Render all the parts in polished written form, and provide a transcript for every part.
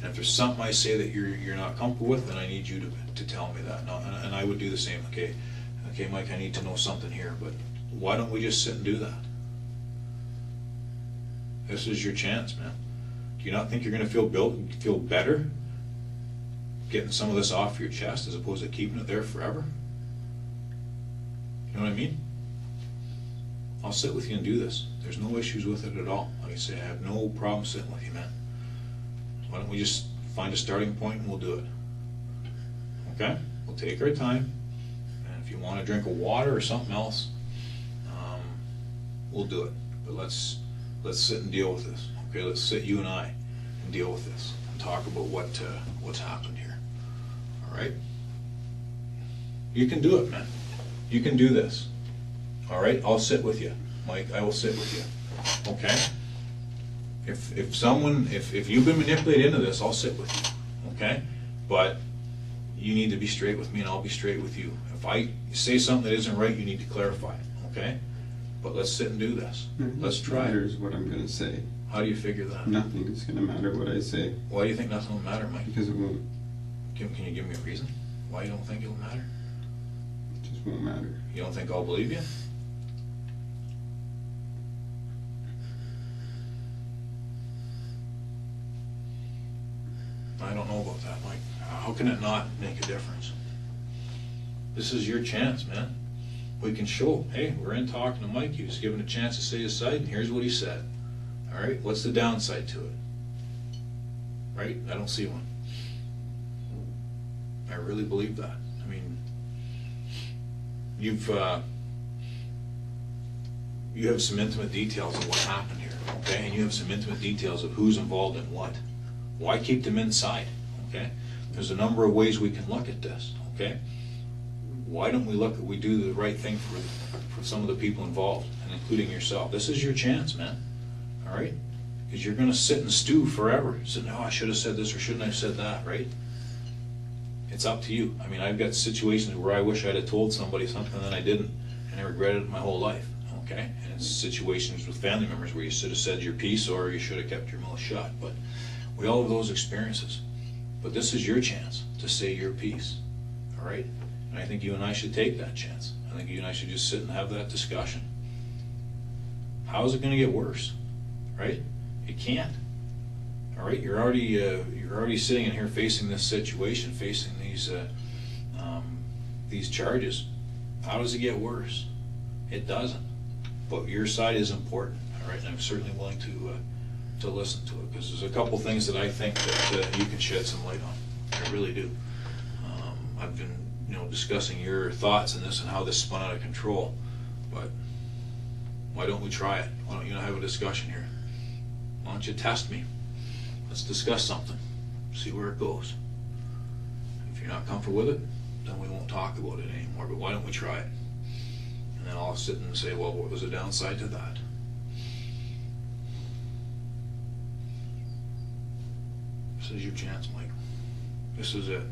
if there's something I say that you're not comfortable with, then I need you to tell me that. And I would do the same. Okay, Mike, I need to know something here, but why don't we just sit and do that? This is your chance, man. Do you not think you're going to feel better getting some of this off your chest as opposed to keeping it there forever? You know what I mean? I'll sit with you and do this. There's no issues with it at all. Like I say, I have no problem sitting with you, man. Why don't we just find a starting point and we'll do it? Okay? We'll take our time. And if you want to drink a water or something else, we'll do it. But let's sit and deal with this. Okay? Let's sit, you and I, and deal with this and talk about what's happened here. All right? You can do it, man. You can do this. All right? I'll sit with you, Mike. I will sit with you. Okay? If you've been manipulated into this, I'll sit with you. Okay? But you need to be straight with me, and I'll be straight with you. If I say something that isn't right, you need to clarify it. Okay? But let's sit and do this. Let's try it. Matters what I'm going to say. How do you figure that? Nothing is going to matter what I say. Why do you think nothing will matter, Mike? Because it won't. Can you give me a reason why you don't think it'll matter? It just won't matter. You don't think I'll believe you? I don't know about that, Mike. How can it not make a difference? This is your chance, man. We can show, hey, we're in talking to Mike. He was given a chance to say his side, and here's what he said. All right, what's the downside to it? Right? I don't see one. I really believe that. I mean, you have some intimate details of what happened here, okay? And you have some intimate details of who's involved in what. Why keep them inside, okay? There's a number of ways we can look at this, okay? Why don't we do the right thing for some of the people involved, and including yourself? This is your chance, man, all right? Because you're going to sit and stew forever. Say, no, I should have said this or shouldn't I have said that, right? It's up to you. I mean, I've got situations where I wish I'd have told somebody something that I didn't, and I regretted it my whole life, okay? And it's situations with family members where you should have said your piece or you should have kept your mouth shut. But we all have those experiences. But this is your chance to say your piece, all right? And I think you and I should take that chance. I think you and I should just sit and have that discussion. How is it going to get worse, right? It can't. All right, you're already sitting in here facing this situation, facing these charges. How does it get worse? It doesn't. But your side is important, all right? And I'm certainly willing to listen to it, because there's a couple things that I think that you can shed some light on. I really do. I've been discussing your thoughts on this and how this spun out of control, but why don't we try it? Why don't you have a discussion here? Why don't you test me? Let's discuss something, see where it goes. If you're not comfortable with it, then we won't talk about it anymore, but why don't we try it? And then I'll sit and say, well, what was the downside to that? This is your chance, Mike. This is it.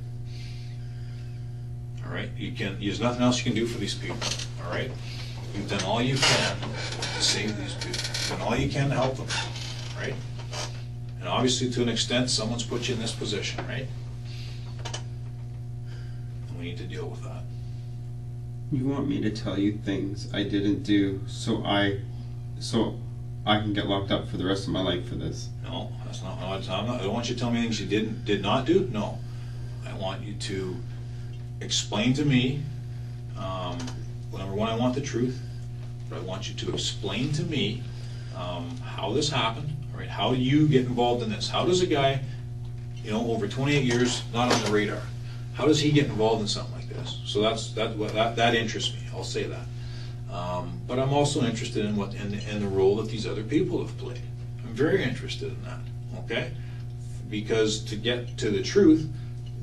All right, there's nothing else you can do for these people, all right? You've done all you can to save these people. You've done all you can to help them, right? And obviously, to an extent, someone's put you in this position, right? And we need to deal with that. You want me to tell you things I didn't do so I can get locked up for the rest of my life for this? No, that's not. I don't want you to tell me things you did not do. No, I want you to explain to me. Number one, I want the truth, but I want you to explain to me how this happened. All right, how do you get involved in this? How does a guy, over 28 years, not on the radar, how does he get involved in something like this? So that interests me. I'll say that. But I'm also interested in the role that these other people have played. I'm very interested in that. Okay, because to get to the truth,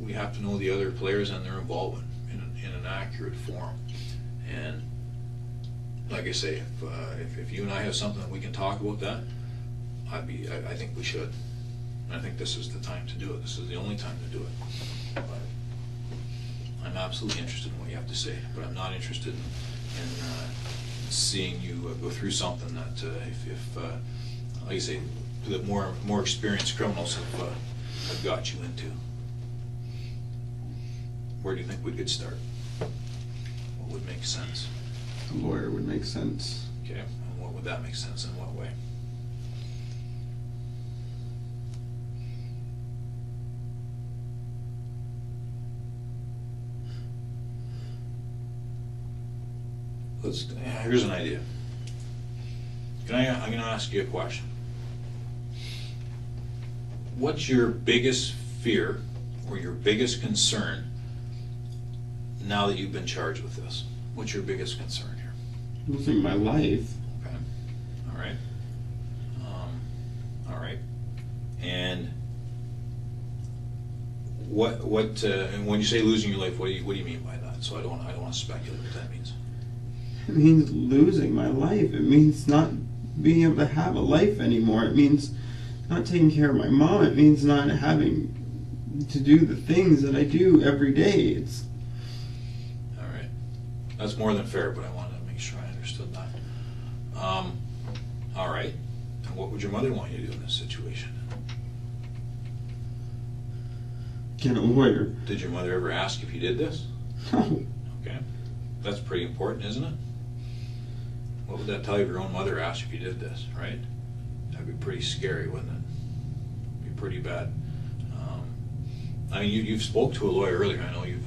we have to know the other players and their involvement in an accurate form. And like I say, if you and I have something that we can talk about that, I think we should. And I think this is the time to do it. This is the only time to do it. But I'm absolutely interested in what you have to say, but I'm not interested in seeing you go through something that, if like I say, that more experienced criminals I've got you into. Where do you think we could start? What would make sense? A lawyer would make sense. Okay, and what would that make sense in what way? Here's an idea. I'm going to ask you a question. What's your biggest fear or your biggest concern now that you've been charged with this? What's your biggest concern here? Losing my life. Okay. All right. All right. And and when you say losing your life, what do you mean by that? So I don't want to speculate what that means. It means losing my life. It means not being able to have a life anymore. It means not taking care of my mom. It means not having to do the things that I do every day. It's all right. That's more than fair, but I wanted to make sure I understood that. All right. And what would your mother want you to do in this situation? get a lawyer. Did your mother ever ask if you did this? No. Okay. That's pretty important, isn't it? What would that tell you if your own mother asked if you did this, right? That'd be pretty scary, wouldn't it? Be pretty bad. I mean, you've spoke to a lawyer earlier. I know you've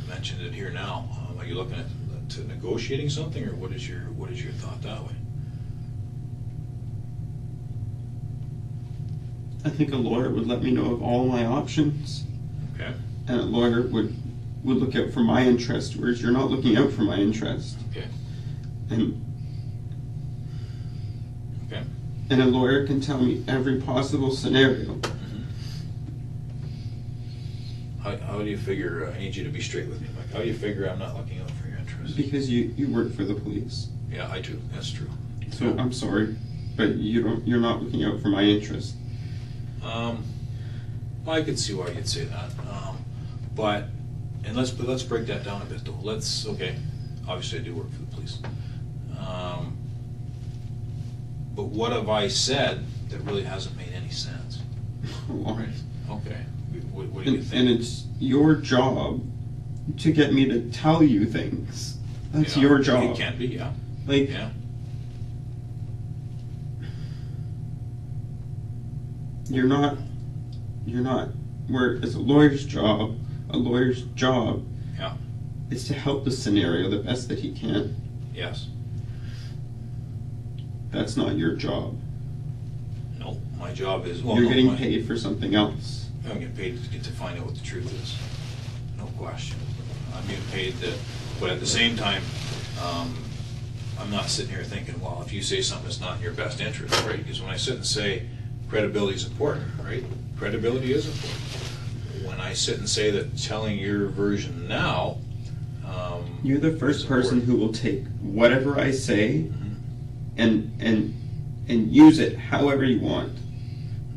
mentioned it here now. Are you looking at to negotiating something, or what is your thought that way? I think a lawyer would let me know of all my options. Okay. And a lawyer would look out for my interest, whereas you're not looking out for my interest. Okay. And a lawyer can tell me every possible scenario. Mm-hmm. How do you figure, I need you to be straight with me, Mike, how do you figure I'm not looking out for your interests? Because you work for the police. Yeah, I do, that's true. So I'm sorry, but you're not looking out for my interest. Well, I could see why you'd say that. But let's break that down a bit though. Okay, obviously I do work for the police. But what have I said that really hasn't made any sense? Right. Okay. What do you think? And it's your job to get me to tell you things. That's your job. It can be, yeah. Like, yeah. You're not, where it's a lawyer's job Yeah. is to help the scenario the best that he can. Yes. That's not your job. No, my job is... You're getting paid for something else. I'm getting paid to find out what the truth is. No question. I'm getting paid but at the same time, I'm not sitting here thinking, well, if you say something that's not in your best interest, right? Because when I sit and say credibility is important, right? Credibility is important. When I sit and say that telling your version now... You're the first person who will take whatever I say and use it however you want.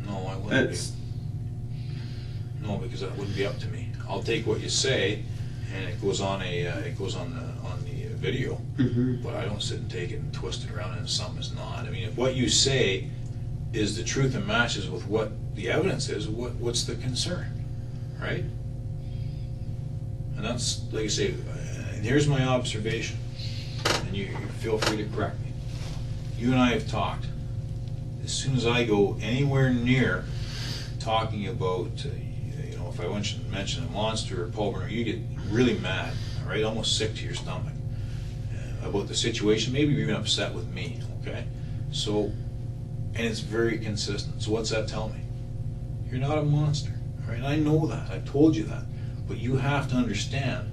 No, I wouldn't. No, because that wouldn't be up to me. I'll take what you say, and it goes on the video, but I don't sit and take it and twist it around and something is not. I mean, if what you say is the truth and matches with what the evidence is, what's the concern, right? And that's, like I say, and here's my observation, and you feel free to correct me. You and I have talked. As soon as I go anywhere near talking about, if I mention a monster or pulmonary, you get really mad, all right, almost sick to your stomach about the situation. Maybe you're even upset with me, okay? So, and it's very consistent. So what's that tell me? You're not a monster, all right? I know that. I've told you that. But you have to understand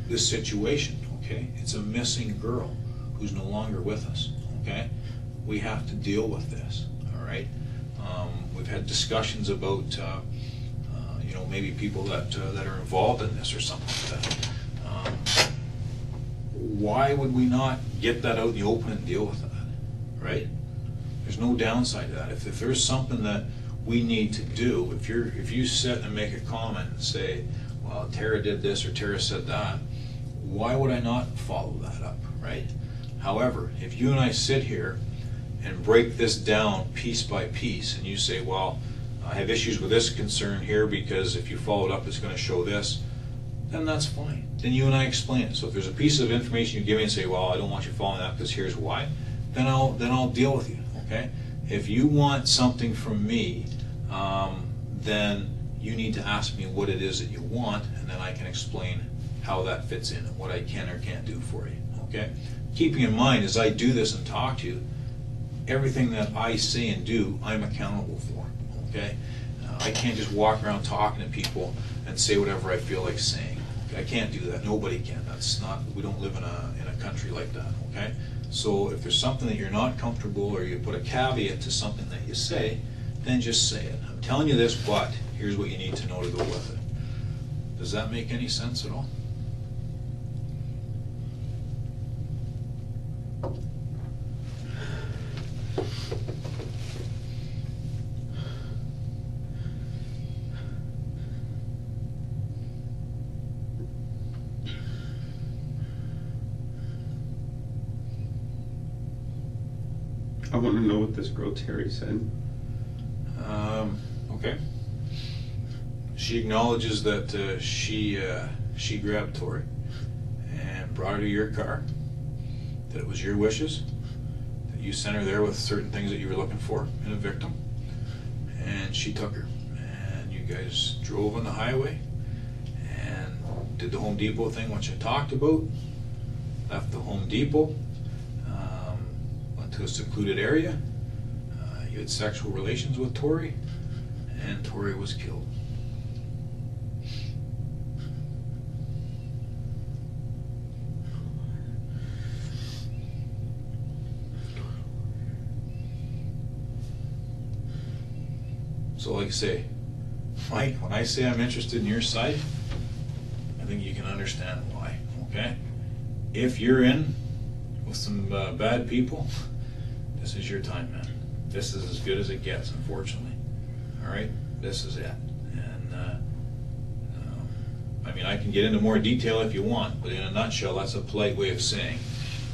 this situation, okay? It's a missing girl who's no longer with us, okay? We have to deal with this, all right? We've had discussions about, maybe people that are involved in this or something like that. Why would we not get that out in the open and deal with that, right? There's no downside to that. If there's something that we need to do, if you sit and make a comment and say, well, Tara did this or Tara said that, why would I not follow that up, right? However, if you and I sit here and break this down piece by piece, and you say, well, I have issues with this concern here because if you follow it up, it's going to show this, then that's fine. Then you and I explain it. So if there's a piece of information you give me and say, well, I don't want you following that because here's why, then I'll deal with you, okay? If you want something from me, then you need to ask me what it is that you want, and then I can explain how that fits in and what I can or can't do for you, okay? Keeping in mind, as I do this and talk to you, everything that I say and do, I'm accountable for, okay? I can't just walk around talking to people and say whatever I feel like saying. Okay? I can't do that. Nobody can. That's not. We don't live in a country like that, okay? So if there's something that you're not comfortable or you put a caveat to something that you say, then just say it. I'm telling you this, but here's what you need to know to go with it. Does that make any sense at all? I want to know what this girl Terry said. Okay. She acknowledges that she grabbed Tori and brought her to your car, that it was your wishes, that you sent her there with certain things that you were looking for in a victim, and she took her. And you guys drove on the highway and did the Home Depot thing, which I talked about, left the Home Depot, went to a secluded area, you had sexual relations with Tori, and Tori was killed. So like I say, Mike, when I say I'm interested in your side, I think you can understand why, okay? If you're in with some bad people, this is your time, man. This is as good as it gets, unfortunately. All right? This is it. And I mean, I can get into more detail if you want, but in a nutshell, that's a polite way of saying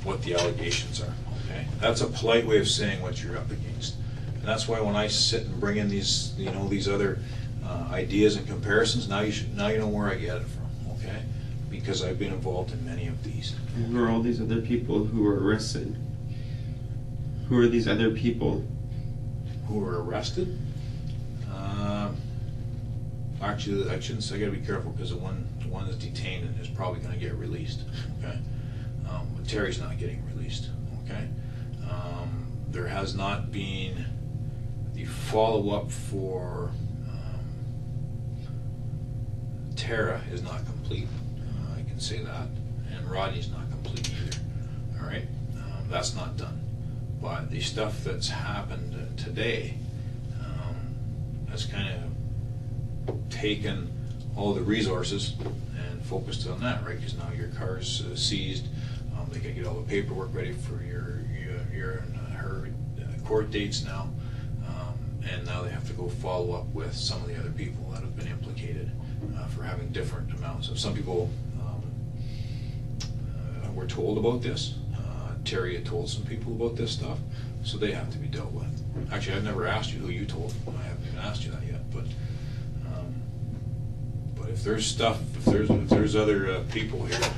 what the allegations are, okay? That's a polite way of saying what you're up against. And that's why when I sit and bring in these, you know, these other ideas and comparisons, now you know where I get it from, okay? Because I've been involved in many of these. And who are all these other people who were arrested? Who are these other people? Who were arrested? Actually, I shouldn't say. I got to be careful because the one that's detained and is probably going to get released. Okay, but Terry's not getting released. Okay, there has not been the follow-up for Tara is not complete. I can say that, and Rodney's not complete either. All right, that's not done. But the stuff that's happened today has kind of taken all the resources and focused on that, right? Because now your car's seized. They can get all the paperwork ready for your and her court dates now, and now they have to go follow up with some of the other people that have been implicated for having different amounts. So some people were told about this. Terry had told some people about this stuff, so they have to be dealt with. Actually, I've never asked you who you told. I haven't even asked you that yet. But if there's stuff, if there's other people here.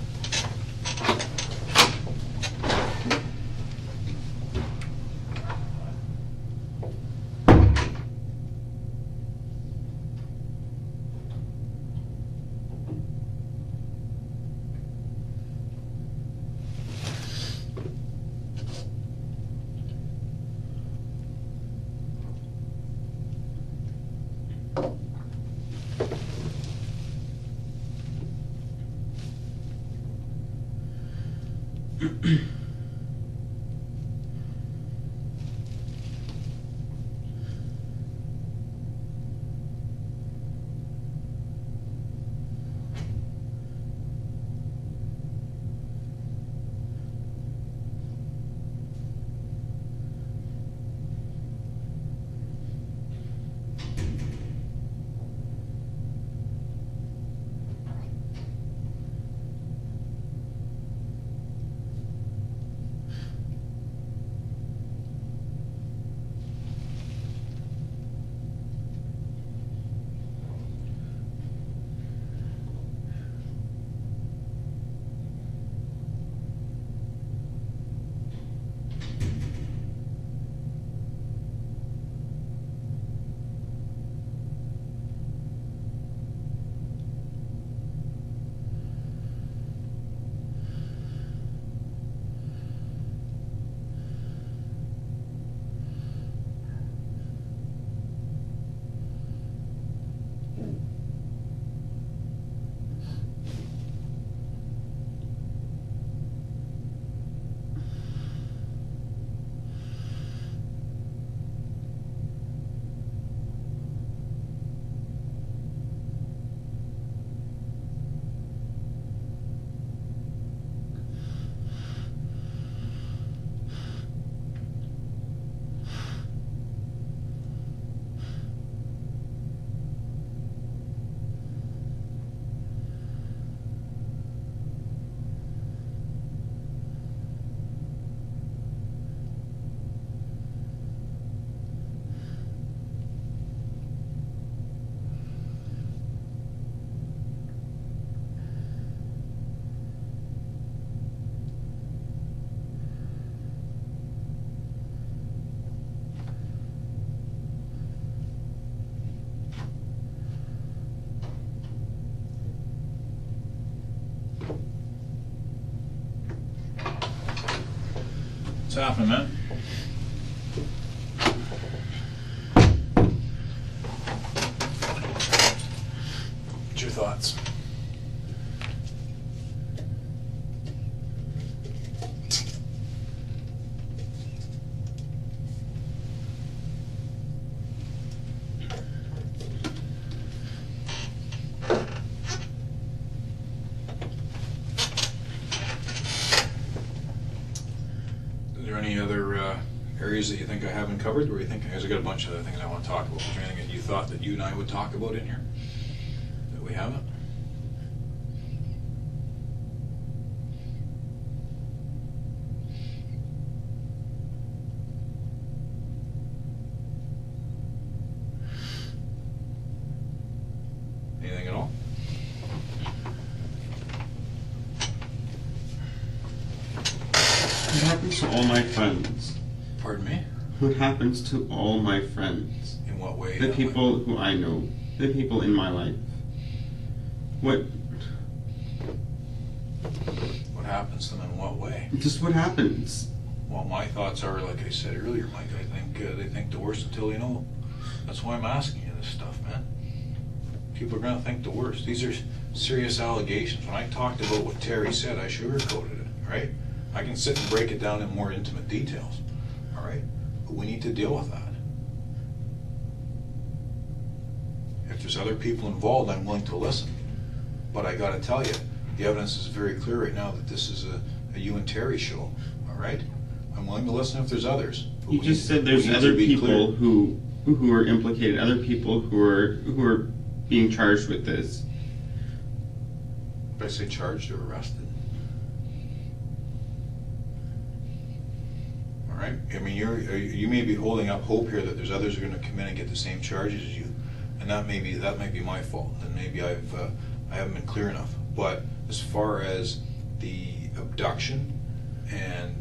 happening, man? What's your thoughts? Any other areas that you think I haven't covered, or you think, because I got a bunch of other things I want to talk about. Is there anything that you thought that you and I would talk about in here that we haven't? Anything at all? What happens to all my friends? Pardon me? What happens to all my friends? In what way? The people who I know. The people in my life. What happens to them in what way? Just what happens? Well, my thoughts are, like I said earlier, Mike, I think they think the worst until they know. That's why I'm asking you this stuff, man. People are going to think the worst. These are serious allegations. When I talked about what Terry said, I sugarcoated it, right? I can sit and break it down in more intimate details, all right? But we need to deal with that. If there's other people involved, I'm willing to listen. But I got to tell you, the evidence is very clear right now that this is a you and Terry show, all right? I'm willing to listen if there's others. You just said there's other people who are implicated, other people who are being charged with this. Did I say charged or arrested? All right. I mean, you may be holding up hope here that there's others who are going to come in and get the same charges as you, and that may be my fault. And maybe I haven't been clear enough. But as far as the abduction and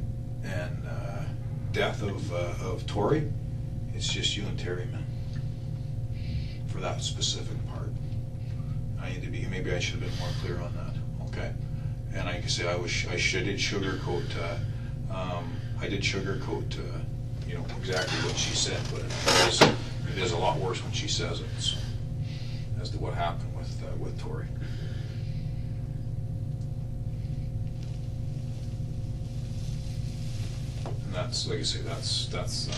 death of Tori, it's just you and Terry, man. For that specific part, I need to be. Maybe I should have been more clear on that. Okay. And like I say, I did sugarcoat. I did sugarcoat, exactly what she said, but it is a lot worse when she says it. So, as to what happened with Tori. And that's, like I say, that's.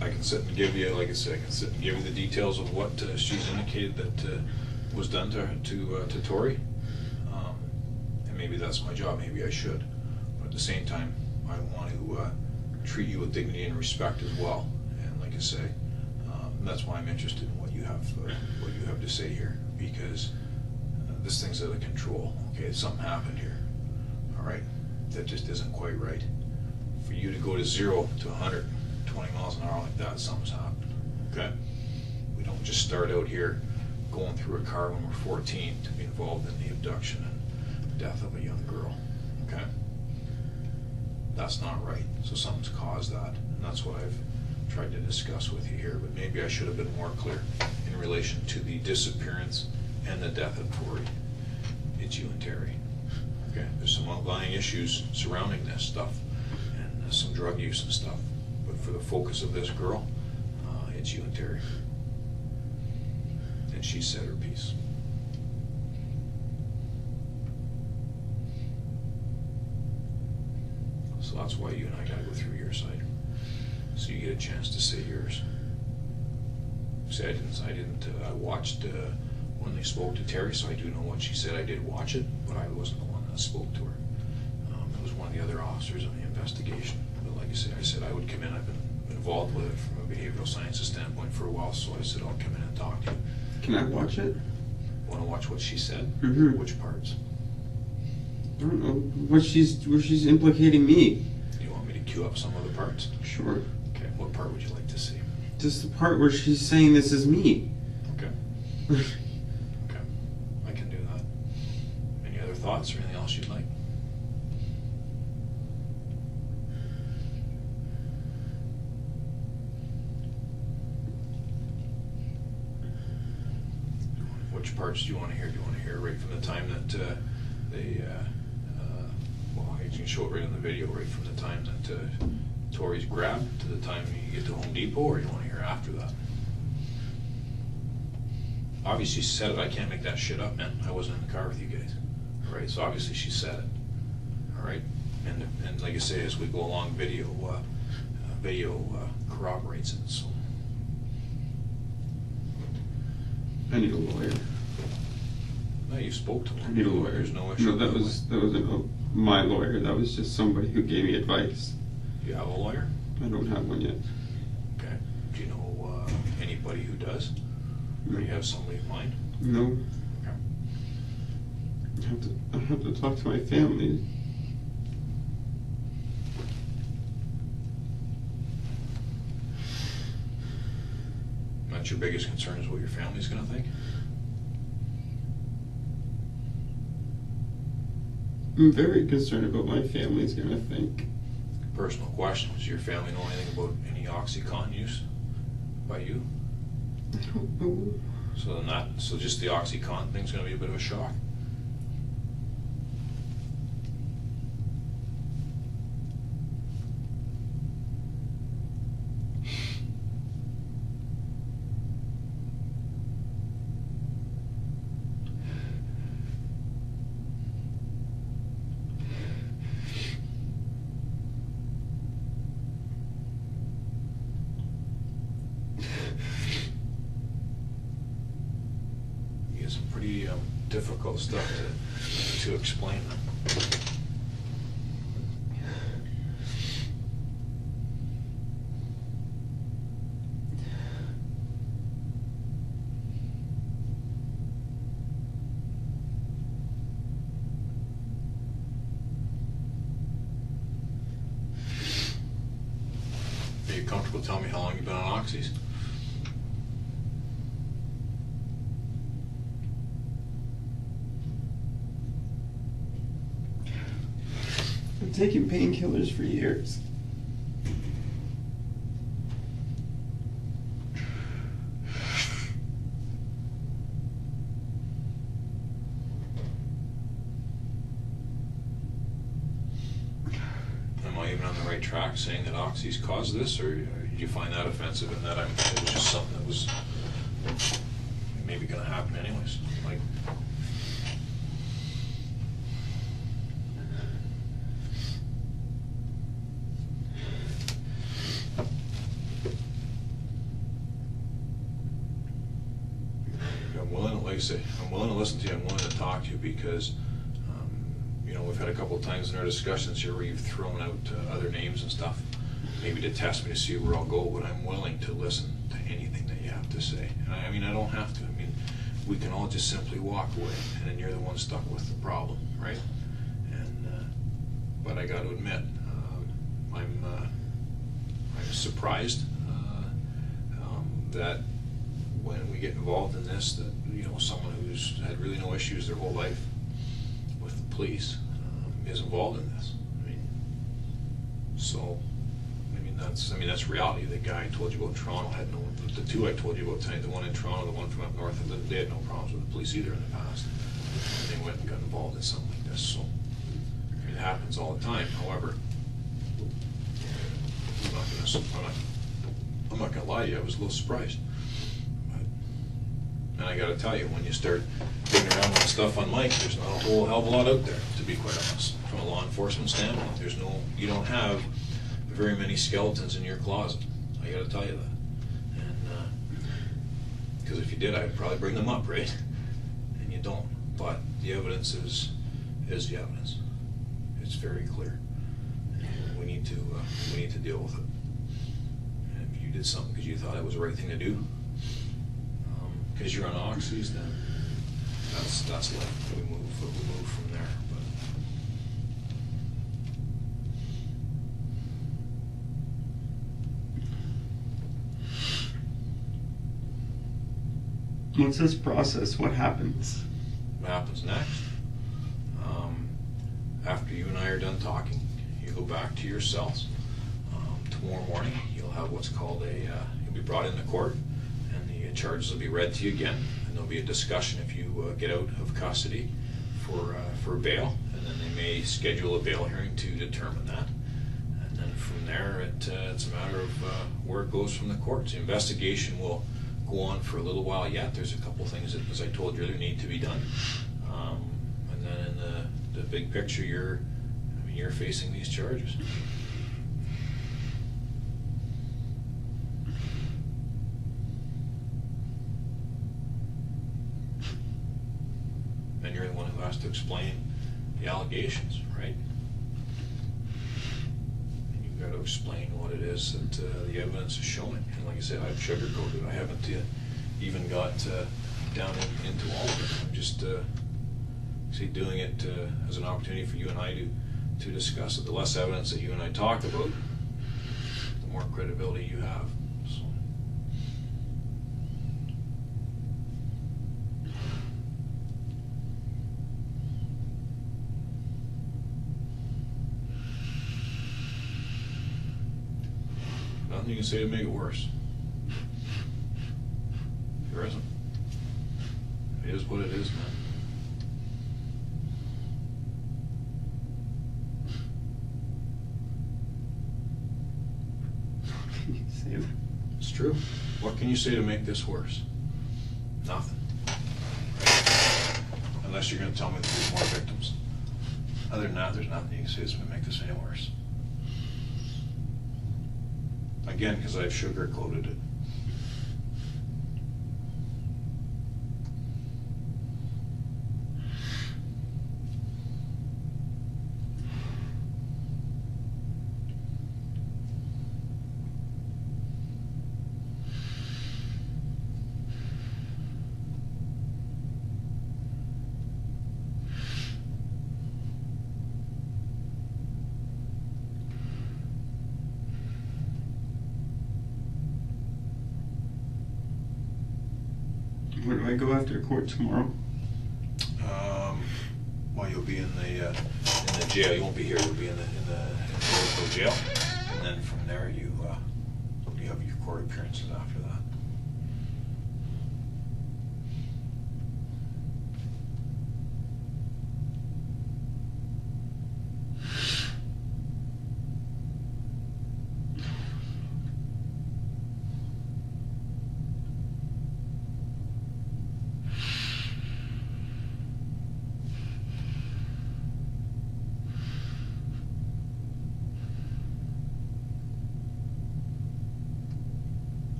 I can sit and give you, like I say, the details of what she's indicated that was done to Tori. And maybe that's my job. Maybe I should. But at the same time, I want to treat you with dignity and respect as well. And like I say, that's why I'm interested in what you have to say here, because this thing's out of control. Okay, something happened here. All right, that just isn't quite right. For you to go to 0 to 120 miles an hour like that, something's happened. Okay, we don't just start out here going through a car when we're 14 to be involved in the abduction and death of a young girl. Okay. That's not right. So something's caused that, and that's what I've tried to discuss with you here. But maybe I should have been more clear in relation to the disappearance and the death of Tori. It's you and Terry. Okay, there's some outlying issues surrounding this stuff, and some drug use and stuff. But for the focus of this girl, it's you and Terry. And she said her piece. So that's why you and I gotta go through your side, so you get a chance to say yours. See, I watched when they spoke to Terry, so I do know what she said. I did watch it, but I wasn't the one that spoke to her. It was one of the other officers in the investigation. But like I said I would come in. I've been involved with it from a behavioral sciences standpoint for a while, so I said I'll come in and talk to you. Can I watch it? Want to watch what she said? Mm-hmm. Which parts? I don't know where she's implicating me. Do you want me to cue up some of the parts? Sure. Okay. What part would you like to see? Just the part where she's saying this is me. Okay. Okay. I can do that. Any other thoughts or anything else you'd like? Which parts do you want to hear? Do you want to hear right from the time that you can show it right on the video, right from the time that Tori's grabbed to the time you get to Home Depot, or you want to hear after that? Obviously she said it. I can't make that shit up, man. I wasn't in the car with you guys. All right, so obviously she said it. All right, and like I say, as we go along, video corroborates it. So I need a lawyer. no, you spoke to I him. need a lawyer. There's no issue. No, that wasn't my lawyer. That was just somebody who gave me advice. You have a lawyer? I don't have one yet. Okay. Do you know anybody who does? Or do you have somebody in mind? No. Okay. I have to talk to my family. That's your biggest concern, is what your family's going to think? I'm very concerned about what my family's gonna think. Personal question: does your family know anything about any OxyContin use by you? I don't know. So just the OxyContin thing's going to be a bit of a shock. Some pretty difficult stuff to explain. Are you comfortable telling me how long you've been on oxys? I've taken painkillers for years. Am I even on the right track saying that oxys caused this, or did you find that offensive and that it was just something that was maybe going to happen anyways? Like, I'm willing to listen to you. I'm willing to talk to you because, we've had a couple of times in our discussions here where you've thrown out other names and stuff, maybe to test me to see where I'll go. But I'm willing to listen to anything that you have to say. And I don't have to. We can all just simply walk away, and then you're the one stuck with the problem, right? And but I got to admit, I'm surprised that when we get involved in this, that someone who's had really no issues their whole life with the police is involved in this. That's reality. The guy I told you about in Toronto had no. The two I told you about tonight, the one in Toronto, the one from up north, they had no problems with the police either in the past. And they went and got involved in something like this. So it happens all the time. However, I'm not gonna lie to you. I was a little surprised. And I got to tell you, when you start digging around with stuff on Mike, there's not a whole hell of a lot out there, to be quite honest. From a law enforcement standpoint, you don't have very many skeletons in your closet. I got to tell you that. And because if you did, I'd probably bring them up, right? And you don't. But the evidence is the evidence. It's very clear. And we need to deal with it. And if you did something because you thought it was the right thing to do, because you're on oxys, then that's life. We move from there. But what's this process? What happens? What happens next? After you and I are done talking, you go back to your cells. Tomorrow morning, you'll have what's called you'll be brought into court. The charges will be read to you again, and there'll be a discussion if you get out of custody for bail, and then they may schedule a bail hearing to determine that. And then from there, it's a matter of where it goes from the courts. The investigation will go on for a little while yet. There's a couple things that, as I told you earlier, need to be done. And then in the big picture, you're facing these charges. And you're the one who has to explain the allegations, right? And you've got to explain what it is that the evidence is showing. And like I said, I've sugarcoated. I haven't even got down into all of it. I'm just doing it as an opportunity for you and I to discuss it. The less evidence that you and I talk about, the more credibility you have. So. Nothing you can say to make it worse. There isn't. It is what it is, man. It's true. What can you say to make this worse? Nothing. Unless you're going to tell me that there's more victims. Other than that, there's nothing you can say that's going to make this any worse. Again, because I've sugar-coated it. Where do I go after court tomorrow? Well, you'll be in the jail. You won't be here. You'll be in the local jail, and then from there you have your court appearances after that.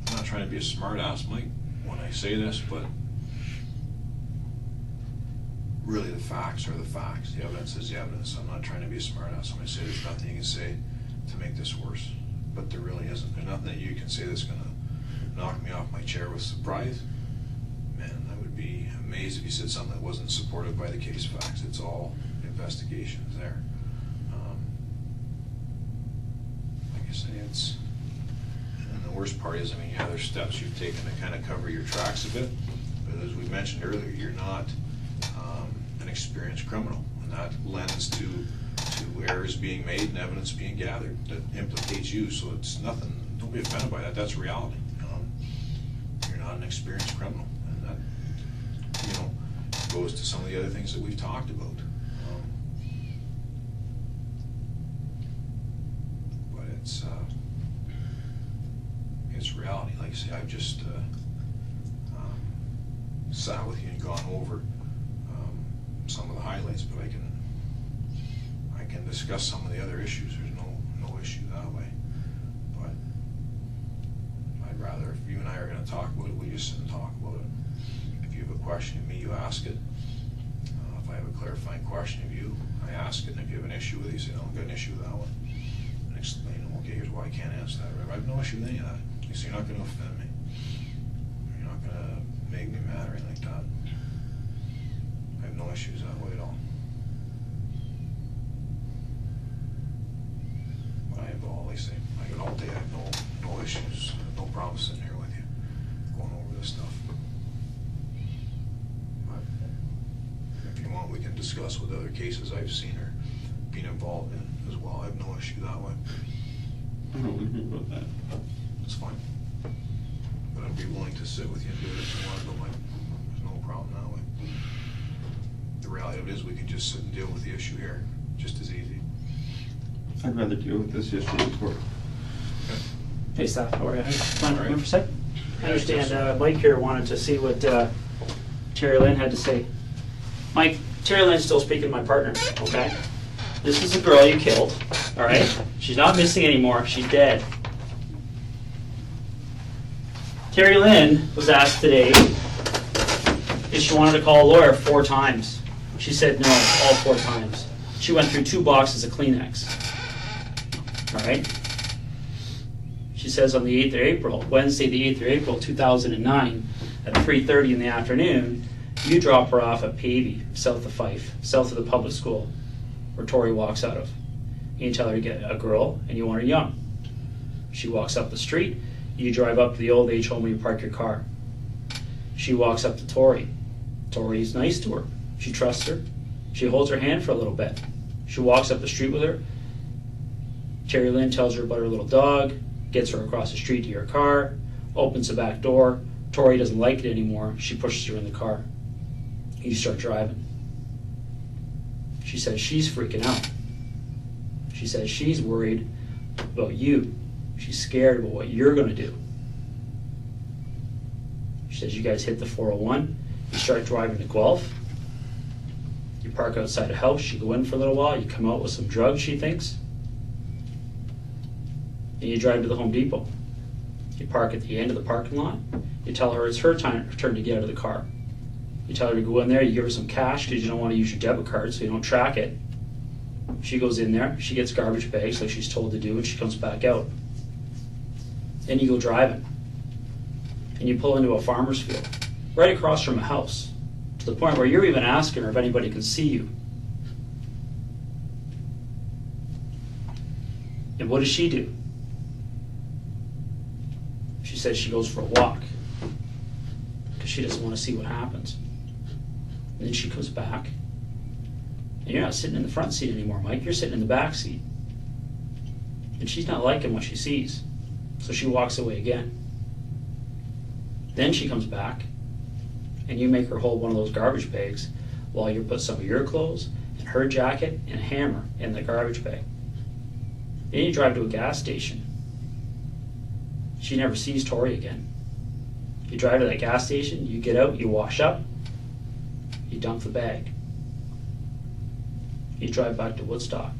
I'm not trying to be a smart ass, Mike, when I say this, but really the facts are the facts. The evidence is the evidence. I'm not trying to be a smart ass when I say there's nothing you can say to make this worse, but there really isn't. There's nothing that you can say that's going to knock me off my chair with surprise. Man, I would be amazed if you said something that wasn't supported by the case facts. It's all investigations there. Like I say, and the worst part is, I mean, yeah, there's steps you've taken to kind of cover your tracks a bit, but as we mentioned earlier, you're not an experienced criminal, and that lends to errors being made and evidence being gathered that implicates you. So it's nothing. Don't be offended by that. That's reality. You're not an experienced criminal, and that goes to some of the other things that we've talked about. But it's reality. Like I say, I've just sat with you and gone over some of the highlights, but I can discuss some of the other issues. There's no issue that way. But I'd rather, if you and I are going to talk about it, we just sit and talk about it. If you have a question of me, you ask it. If I have a clarifying question of you, I ask it. And if you have an issue with it, you say, no, I've got an issue with that one. And explain, okay, here's why I can't answer that. I have no issue with any of that. You say, you're not going to offend me. You're not going to make me mad or anything like that. I have no issues that way at all. But I have all, like I say, I got all day, I have no issues, no problem sitting here with you, going over this stuff. But if you want, we can discuss what other cases I've seen or been involved in as well. I have no issue that way. I don't want to hear about that. It's fine. But I'm be willing to sit with you and do it if you want, but there's no problem that way. The reality of it is we can just sit and deal with the issue here, just as easy. I'd rather deal with this issue in court. Hey, Steph, how are you? Fine, All right. for a sec? I understand Mike here wanted to see what Terry Lynn had to say. Mike, Terry Lynn's still speaking to my partner, okay? This is a girl you killed, all right? She's not missing anymore, she's dead. Terry Lynn was asked today if she wanted to call a lawyer 4 times. She said no, all 4 times. She went through 2 boxes of Kleenex, all right? She says on the 8th of April, Wednesday the 8th of April 2009, at 3:30 in the afternoon, you drop her off at Pavey, south of Fyfe, south of the public school, where Tori walks out of. You tell her you get a girl and you want her young. She walks up the street, you drive up to the old age home where you park your car. She walks up to Tori. Tori's nice to her. She trusts her. She holds her hand for a little bit. She walks up the street with her. Terry Lynn tells her about her little dog, gets her across the street to your car, opens the back door. Tori doesn't like it anymore. She pushes her in the car. You start driving. She says she's freaking out. She says she's worried about you. She's scared about what you're going to do. She says you guys hit the 401. You start driving to Guelph. You park outside a house. You go in for a little while. You come out with some drugs, she thinks. And you drive to the Home Depot. You park at the end of the parking lot. You tell her it's her turn to get out of the car. You tell her to go in there. You give her some cash because you don't want to use your debit card so you don't track it. She goes in there. She gets garbage bags like she's told to do, and she comes back out. Then you go driving. And you pull into a farmer's field right across from a house to the point where you're even asking her if anybody can see you. And what does she do? She says she goes for a walk because she doesn't want to see what happens. And then she comes back. And you're not sitting in the front seat anymore, Mike. You're sitting in the back seat. And she's not liking what she sees. So she walks away again. Then she comes back, and you make her hold one of those garbage bags while you put some of your clothes and her jacket and a hammer in the garbage bag. Then you drive to a gas station. She never sees Tori again. You drive to that gas station, you get out, you wash up, you dump the bag. You drive back to Woodstock.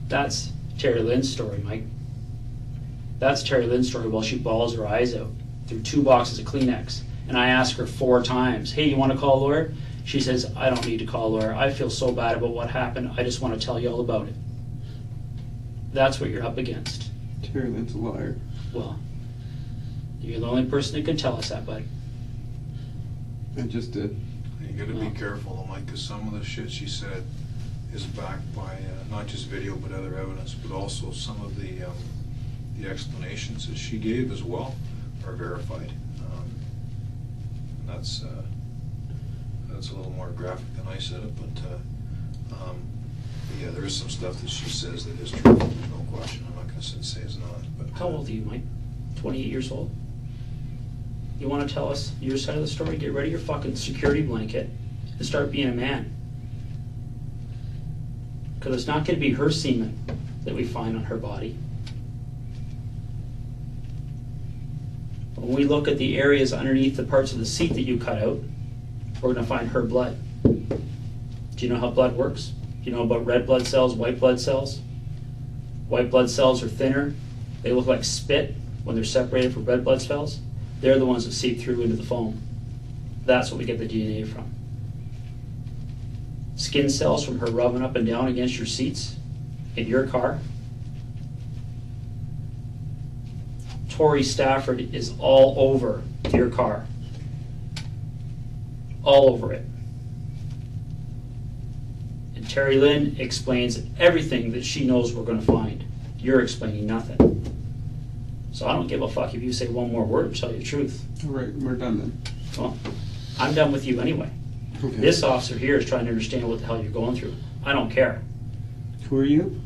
That's Terry Lynn's story, Mike. That's Terry Lynn's story while she bawls her eyes out through 2 boxes of Kleenex. And I ask her 4 times, hey, you want to call a lawyer? She says, I don't need to call a lawyer. I feel so bad about what happened. I just want to tell you all about it. That's what you're up against. Terry Lynn's a liar. Well, you're the only person that can tell us that, bud. I just did. You gotta be careful though, Mike, because some of the shit she said is backed by not just video but other evidence, but also some of the explanations that she gave as well are verified. That's a little more graphic than I said it, but yeah, there is some stuff that she says that is true. There's no question. I'm not gonna sit and say it's not. But How old are you, Mike? 28 years old? You want to tell us your side of the story? Get rid of your fucking security blanket and start being a man. Because it's not going to be her semen that we find on her body. When we look at the areas underneath the parts of the seat that you cut out, we're going to find her blood. Do you know how blood works? Do you know about red blood cells, white blood cells? White blood cells are thinner. They look like spit when they're separated from red blood cells. They're the ones that seep through into the foam. That's what we get the DNA from. Skin cells from her rubbing up and down against your seats in your car. Tori Stafford is all over your car. All over it. And Terry Lynn explains everything that she knows we're going to find. You're explaining nothing. So I don't give a fuck if you say one more word to tell you the truth. All right, we're done then. Well, I'm done with you anyway. Okay. This officer here is trying to understand what the hell you're going through. I don't care. Who are you?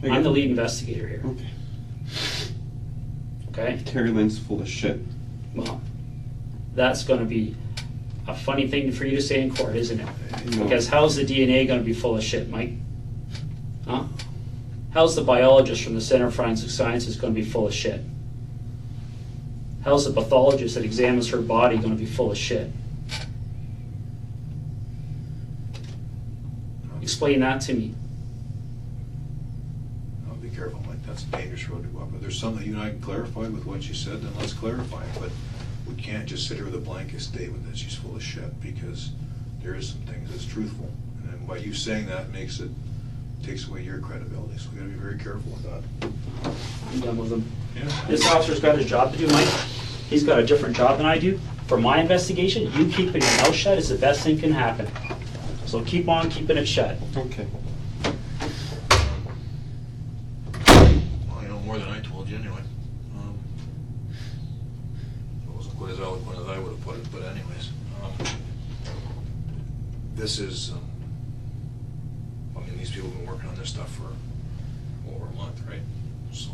I'm the lead investigator here. Okay. okay? Terry Lynn's full of shit. Well, that's gonna be a funny thing for you to say in court, isn't it? No. Because how's the DNA gonna be full of shit, Mike? Huh? How's the biologist from the Center of Forensic Sciences gonna be full of shit? How's the pathologist that examines her body gonna be full of shit? Explain that to me. I'll be careful, Mike, that's a dangerous road to go up. If there's something that you and I can clarify with what you said, then let's clarify it, but we can't just sit here with a blanket statement that she's full of shit, because there is some things that's truthful. And then by you saying that takes away your credibility, so we gotta be very careful with that. I'm done with him. Yeah. This officer's got his job to do, Mike. He's got a different job than I do. For my investigation, you keeping your mouth shut is the best thing can happen. So keep on keeping it shut. Okay. Well, you know more than I told you anyway. It wasn't quite as eloquent as I would have put it, but anyways. This is, I mean, these people have been working on this stuff for over a month, right? So,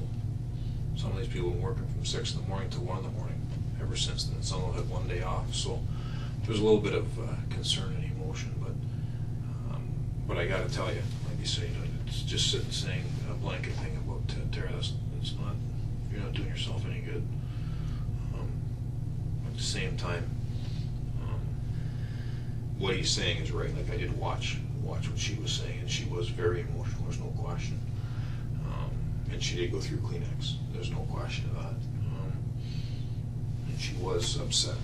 some of these people have been working from 6 in the morning to 1 in the morning ever since then. Some of them had 1 day off, so there's a little bit of concern and emotion, but I gotta tell you, like you say, you know, it's just sitting saying a blanket thing about Tara, it's not, you're not doing yourself any good. At the same time, what he's saying is right. Like, I did watch what she was saying, and she was very emotional, there's no question. And she did go through Kleenex, there's no question of that. And she was upset,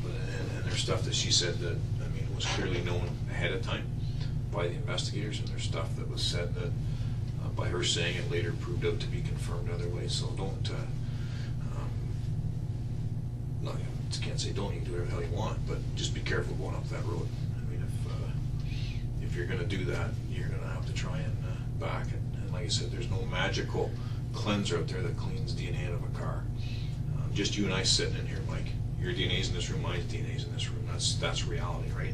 and there's stuff that she said that, I mean, was clearly known ahead of time by the investigators, and there's stuff that was said that by her saying it later proved out to be confirmed other ways. So don't, no, I can't say don't, you can do whatever the hell you want, but just be careful going up that road. I mean, if you're gonna do that, you're gonna have to try and back it. And like I said, there's no magical cleanser out there that cleans DNA out of a car. Just you and I sitting in here, Mike. Your DNA's in this room, my DNA's in this room. That's reality, right?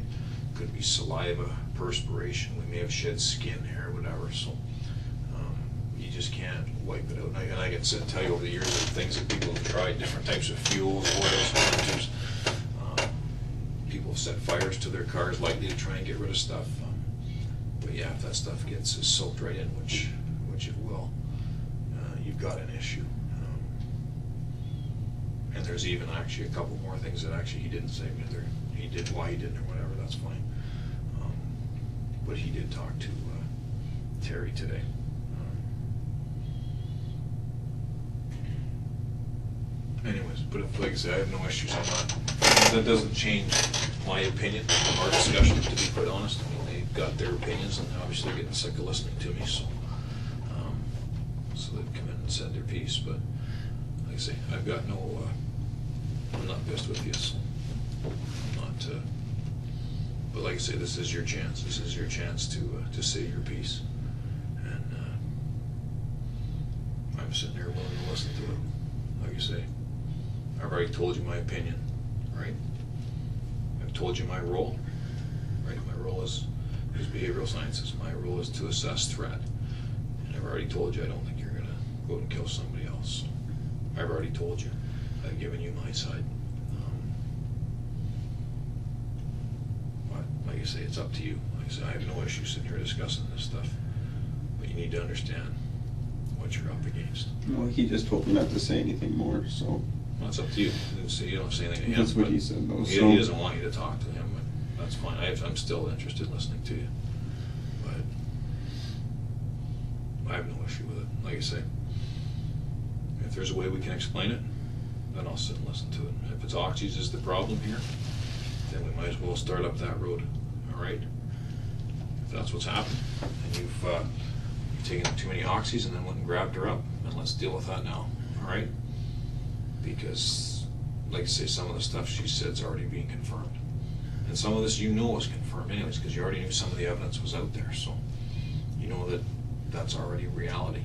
Could be saliva, perspiration. We may have shed skin, hair, whatever. So you just can't wipe it out. And I can sit and tell you over the years of things that people have tried, different types of fuels, oils, filters. People have set fires to their cars likely to try and get rid of stuff. But yeah, if that stuff gets soaked right in, which it will, you've got an issue. And there's even actually a couple more things that actually he didn't say, whether he did, why he didn't, or whatever, that's fine. But he did talk to Terry today. Anyways, but if, like I say, I have no issues on that. That doesn't change my opinion, our discussion, to be quite honest. I mean, they've got their opinions, and obviously they're getting sick of listening to me, so they've come in and said their piece. But like I say, I've got no, I'm not pissed with you, so I'm not, but like I say, this is your chance. This is your chance to say your piece. And I'm sitting here willing to listen to it. Like you say, I've already told you my opinion, right? I've told you my role, right? My role is behavioral sciences. My role is to assess threat. And I've already told you I don't think you're gonna go out and kill somebody else. I've already told you. I've given you my side. But like I say, it's up to you. Like I say, I have no issue sitting here discussing this stuff. But you need to understand what you're up against. Well, he just told me not to say anything more, so. Well, it's up to you. You don't say anything to him. That's what but he said, though. He doesn't want you to talk to him, but that's fine. I'm still interested in listening to you. But I have no issue with it. Like I say, if there's a way we can explain it, then I'll sit and listen to it. If it's oxys is the problem here, then we might as well start up that road. All right? If that's what's happened, and you've taken too many oxys and then went and grabbed her up, and let's deal with that now. All right? Because, like I say, some of the stuff she said's already being confirmed. And some of this you know is confirmed anyways, because you already knew some of the evidence was out there, so you know that that's already reality.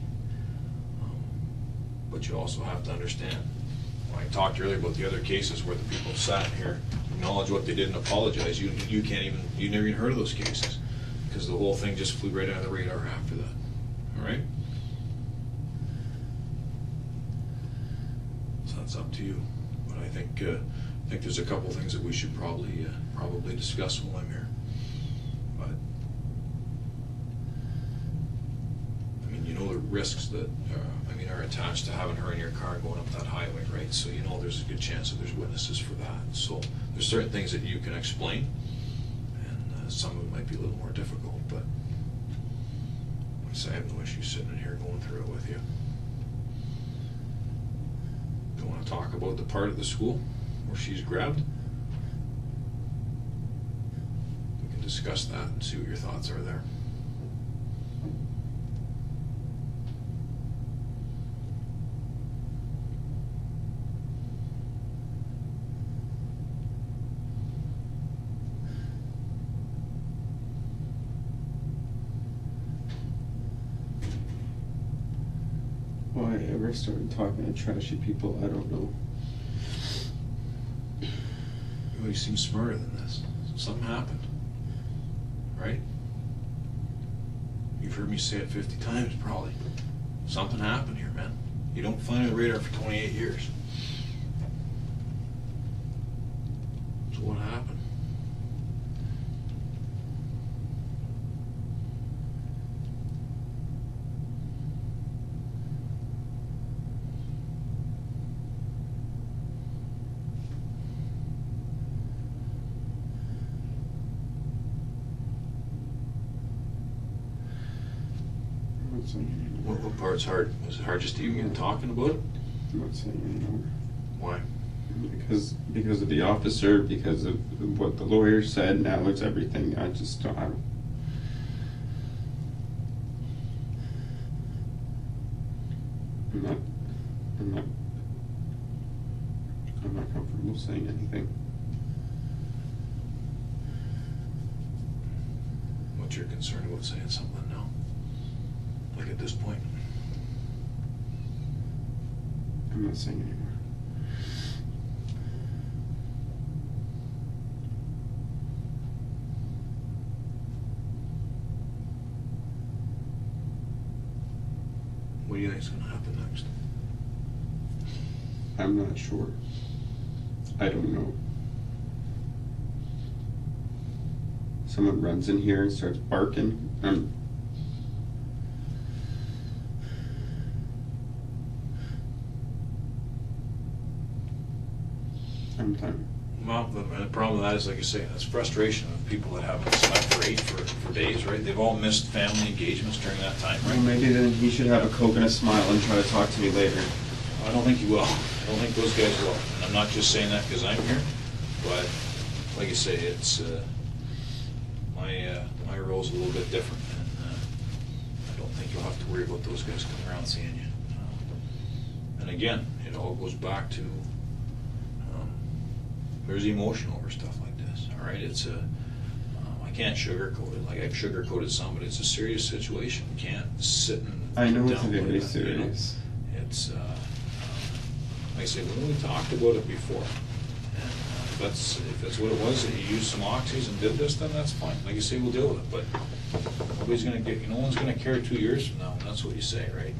But you also have to understand, when I talked earlier about the other cases where the people sat here, acknowledge what they did and apologize, you never even heard of those cases, because the whole thing just flew right under the radar after that. All right? So that's up to you. But I think there's a couple things that we should probably discuss while I'm here. But I mean, you know the risks that are attached to having her in your car going up that highway, right? So you know there's a good chance that there's witnesses for that. So there's certain things that you can explain, and some of it might be a little more difficult. But like I say, I have no issue sitting in here going through it with you. Don't want to talk about the part of the school where she's grabbed? We can discuss that and see what your thoughts are there. Why I ever started talking to trashy people, I don't know. You seem smarter than this. Something happened, right? You've heard me say it 50 times probably. Something happened here, man. You don't fly on the radar for 28 years. So what happened? What part's hard? Was it hard just to even get talking about it? I'm not saying anymore. Why? Because of the officer, because of what the lawyer said. Now it's everything. I just don't. I'm not comfortable saying anything. What's your concern about saying something now? Like at this point? I'm not saying anymore. What do you think is going to happen next? I'm not sure. I don't know. Someone runs in here and starts barking. I'm done. Well, the problem with that is, like you say, that's frustration of people that haven't slept for days, right? They've all missed family engagements during that time, right? Well, maybe then he should have a Coke and a smile and try to talk to me later. I don't think he will. I don't think those guys will. And I'm not just saying that because I'm here, but like you say, it's my role's a little bit different, and I don't think you'll have to worry about those guys coming around seeing you. And again, it all goes back to there's emotion over stuff like this. All right, it's I can't sugarcoat it. Like I've sugarcoated some, but it's a serious situation. You can't sit and I know it's downplay very that, serious. you know? It's like I say, we talked about it before. And if that's what it was, that you used some oxys and did this, then that's fine. Like you say, we'll deal with it. But nobody's gonna no one's gonna care 2 years from now. And that's what you say, right?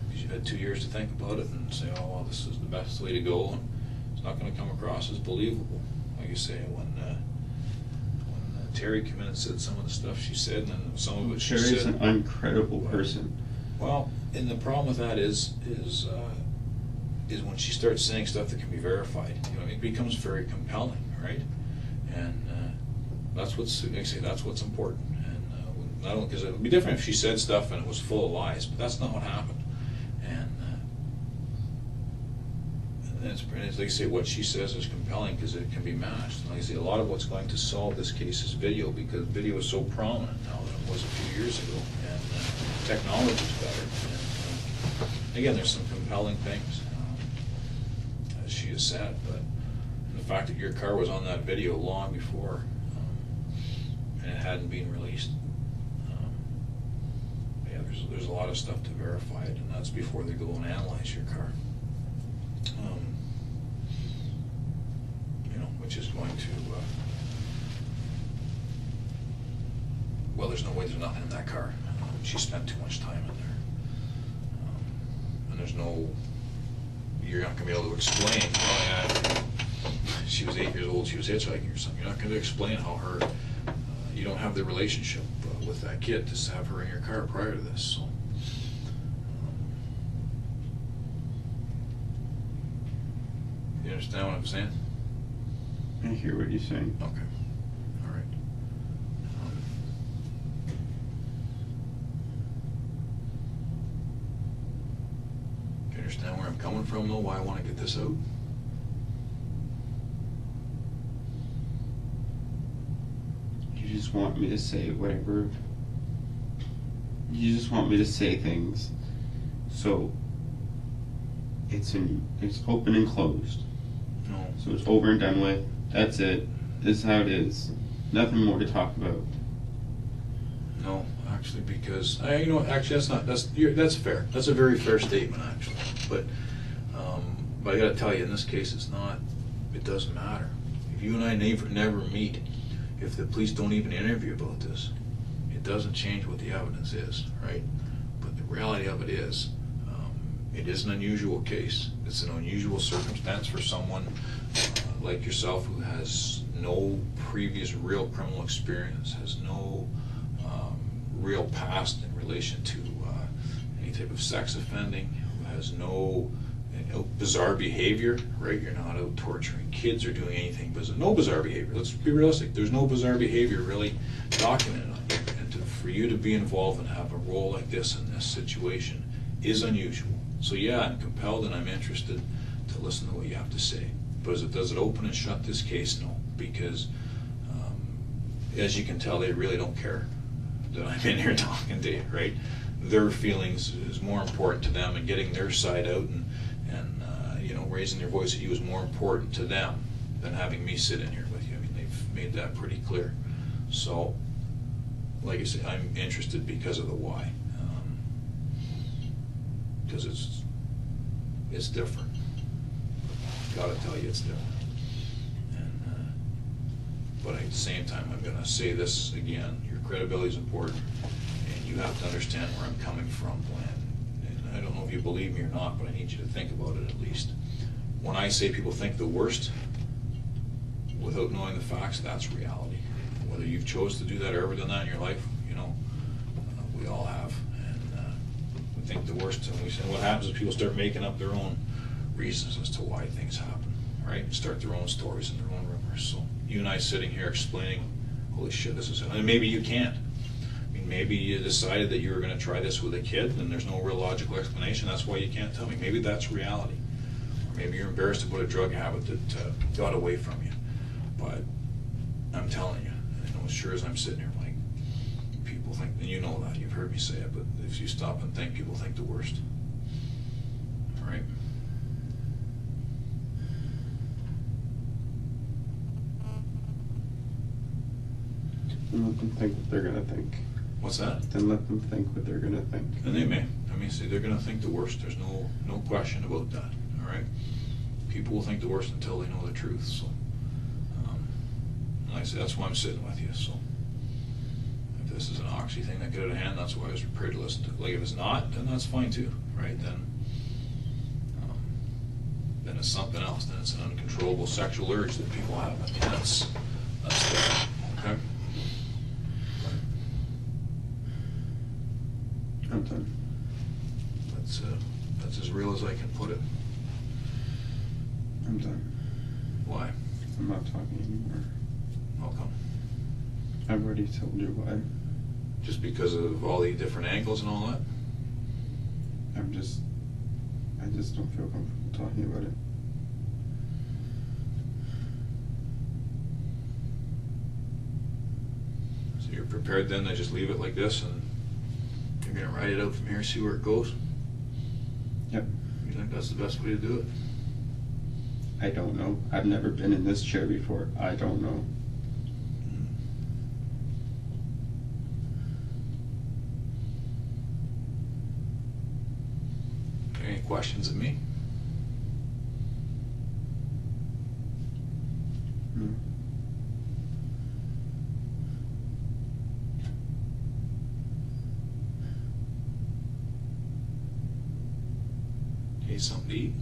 Because you've had 2 years to think about it and say, oh well, this is the best way to go. And it's not going to come across as believable. Like you say, when Terry came in and said some of the stuff she said, and then some of it she said. Terry's an uncredible person. Well, and the problem with that is when she starts saying stuff that can be verified. You know, it becomes very compelling, right? And that's what's, like I say, that's what's important. And not only because it would be different if she said stuff and it was full of lies, but that's not what happened. And it's like I say, what she says is compelling because it can be matched. And like I say, a lot of what's going to solve this case is video, because video is so prominent now than it was a few years ago, and technology is better. And again, there's some compelling things, as she has said, but the fact that your car was on that video long before and it hadn't been released, yeah, there's a lot of stuff to verify it, and that's before they go and analyze your car. Which is going to, well, there's no way there's nothing in that car. She spent too much time in there. And there's no, you're not gonna be able to explain, well, yeah, she was 8 years old, she was hitchhiking or something. You're not gonna explain how her, you don't have the relationship with that kid to have her in your car prior to this, so. You understand what I'm saying? I hear what you're saying. Okay, all right. Do you understand where I'm coming from, though, why I want to get this out? You just want me to say whatever. You just want me to say things. So it's open and closed. No. So it's over and done with. That's it. This is how it is. Nothing more to talk about. No, actually, because actually, that's fair. That's a very fair statement, actually. But I got to tell you, in this case, it's not. It doesn't matter. If you and I never meet, if the police don't even interview about this, it doesn't change what the evidence is, right? But the reality of it is, it is an unusual case. It's an unusual circumstance for someone like yourself who has no previous real criminal experience, has no real past in relation to any type of sex offending, who has no bizarre behavior, right? You're not out torturing kids or doing anything bizarre. No bizarre behavior. Let's be realistic. There's no bizarre behavior really documented on you. And for you to be involved and have a role like this in this situation is unusual. So yeah, I'm compelled and I'm interested to listen to what you have to say. But does it open and shut this case? No, because as you can tell, they really don't care that I'm in here talking to you, right? Their feelings is more important to them, and getting their side out and raising their voice at you is more important to them than having me sit in here with you. I mean, they've made that pretty clear. So, like I say, I'm interested because of the why. Because it's different. Gotta tell you, it's different. And but at the same time, I'm gonna say this again: your credibility is important, and you have to understand where I'm coming from. And I don't know if you believe me or not, but I need you to think about it at least. When I say people think the worst, without knowing the facts, that's reality. Whether you've chose to do that or ever done that in your life, we all have. And we think the worst, and we say what happens is people start making up their own reasons as to why things happen, right? And start their own stories and their own rumors. So you and I sitting here explaining, holy shit, this is it. And maybe you can't. I mean, maybe you decided that you were going to try this with a kid and there's no real logical explanation. That's why you can't tell me. Maybe that's reality. Or maybe you're embarrassed about a drug habit that got away from you. But I'm telling you, as sure as I'm sitting here, like, people think, and you know that, you've heard me say it, but if you stop and think, people think the worst. All right? Then let them think what they're gonna think. What's that? Then let them think what they're gonna think. And they may. I mean, see, they're going to think the worst. There's no question about that. All right? People will think the worst until they know the truth. So, like I say, that's why I'm sitting with you. So, if this is an oxy thing that get out of hand, that's why I was prepared to listen to it. Like, if it's not, then that's fine too, right? Then it's something else. Then it's an uncontrollable sexual urge that people have. I mean, that's different. Okay? I'm done. That's as real as I can put it. I'm done. Why? I'm not talking anymore. How come? I've already told you why. Just because of all the different angles and all that? I just don't feel comfortable talking about it. So you're prepared then to just leave it like this and you're gonna ride it out from here, see where it goes? Yep. You think that's the best way to do it? I don't know. I've never been in this chair before. I don't know. Any questions of me? No. Need something to eat?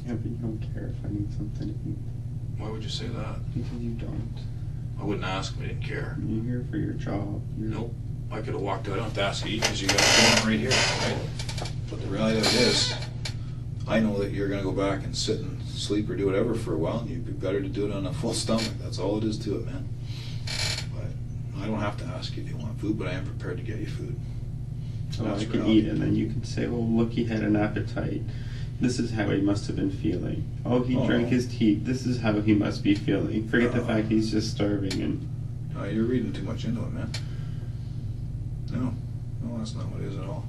Yeah, but you don't care if I need something to eat. Why would you say that? Because you don't. I wouldn't ask if I didn't care. You're here for your job. Nope. I could have walked out. I don't have to ask you because you got a phone right here, right? But the reality of it is, I know that you're going to go back and sit and sleep or do whatever for a while, and you'd be better to do it on a full stomach. That's all it is to it, man. But I don't have to ask you if you want food, but I am prepared to get you food. So That's I can reality. eat, and then you can say, "Oh, look, he had an appetite. This is how he must have been feeling. Oh, he drank his tea. This is how he must be feeling." Forget the fact he's just starving and. No, you're reading too much into it, man. No, that's not what it is at all.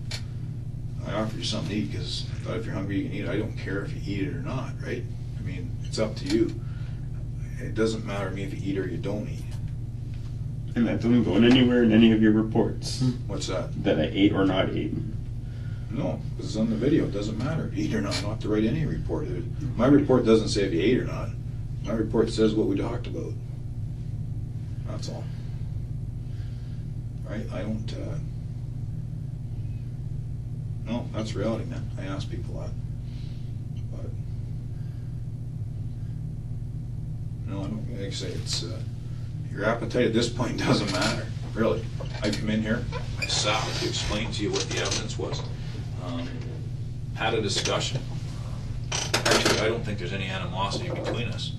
I offered you something to eat because I thought if you're hungry, you can eat. I don't care if you eat it or not, right? I mean, it's up to you. It doesn't matter to me if you eat or you don't eat. And that doesn't go in anywhere in any of your reports. What's that? That I ate or not ate. No, because it's on the video. It doesn't matter if you eat or not. I don't have to write any report. My report doesn't say if you ate or not. My report says what we talked about. That's all. Right? I don't, no, that's reality, man. I ask people that. But, no, I don't, like I say, it's, your appetite at this point doesn't matter, really. I come in here, I sat to explain to you what the evidence was. Had a discussion. Actually, I don't think there's any animosity between us.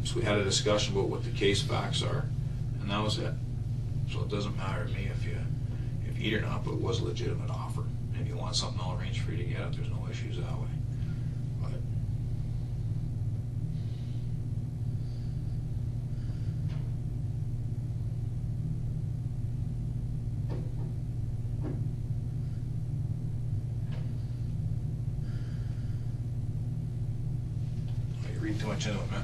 So we had a discussion about what the case facts are, and that was it. So it doesn't matter to me if you eat or not, but it was a legitimate offer. If you want something, I'll arrange for you to get it. There's no issues that way. But you read too much into it, man.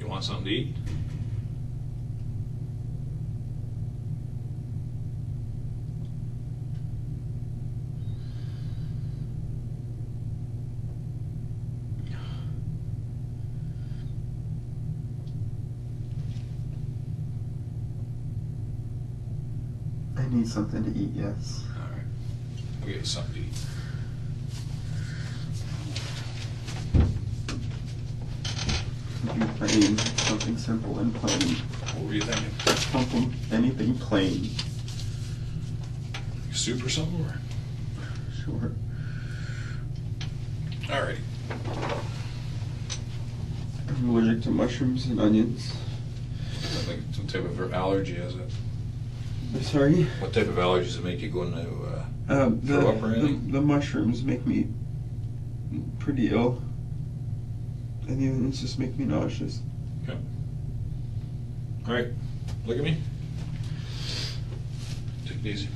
Want something to eat? I need something to eat, yes. All right. I'll get you something to eat. Plain, something simple and plain. What were you thinking? Something, anything plain. Soup or something? Or? Sure. All right. I'm allergic to mushrooms and onions. Like some type of allergy, is it? Sorry? What type of allergies does it make you go into throw up or anything? The mushrooms make me pretty ill. And the onions just make me nauseous. Okay. All right. Look at me. Take it easy.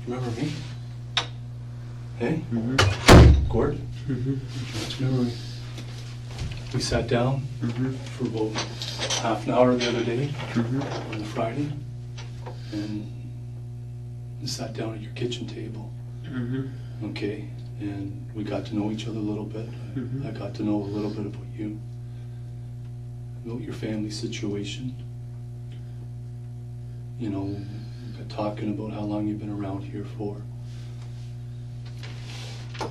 Remember me? Hey? Mm-hmm. Gord? Mm-hmm. Remember me? We sat down Mm-hmm. for about half an hour the other day Mm-hmm. on the Friday, and we sat down at your kitchen table. Mm-hmm. Okay, and we got to know each other a little bit. Mhm. I got to know a little bit about you, about your family situation. You know, we got talking about how long you've been around here for.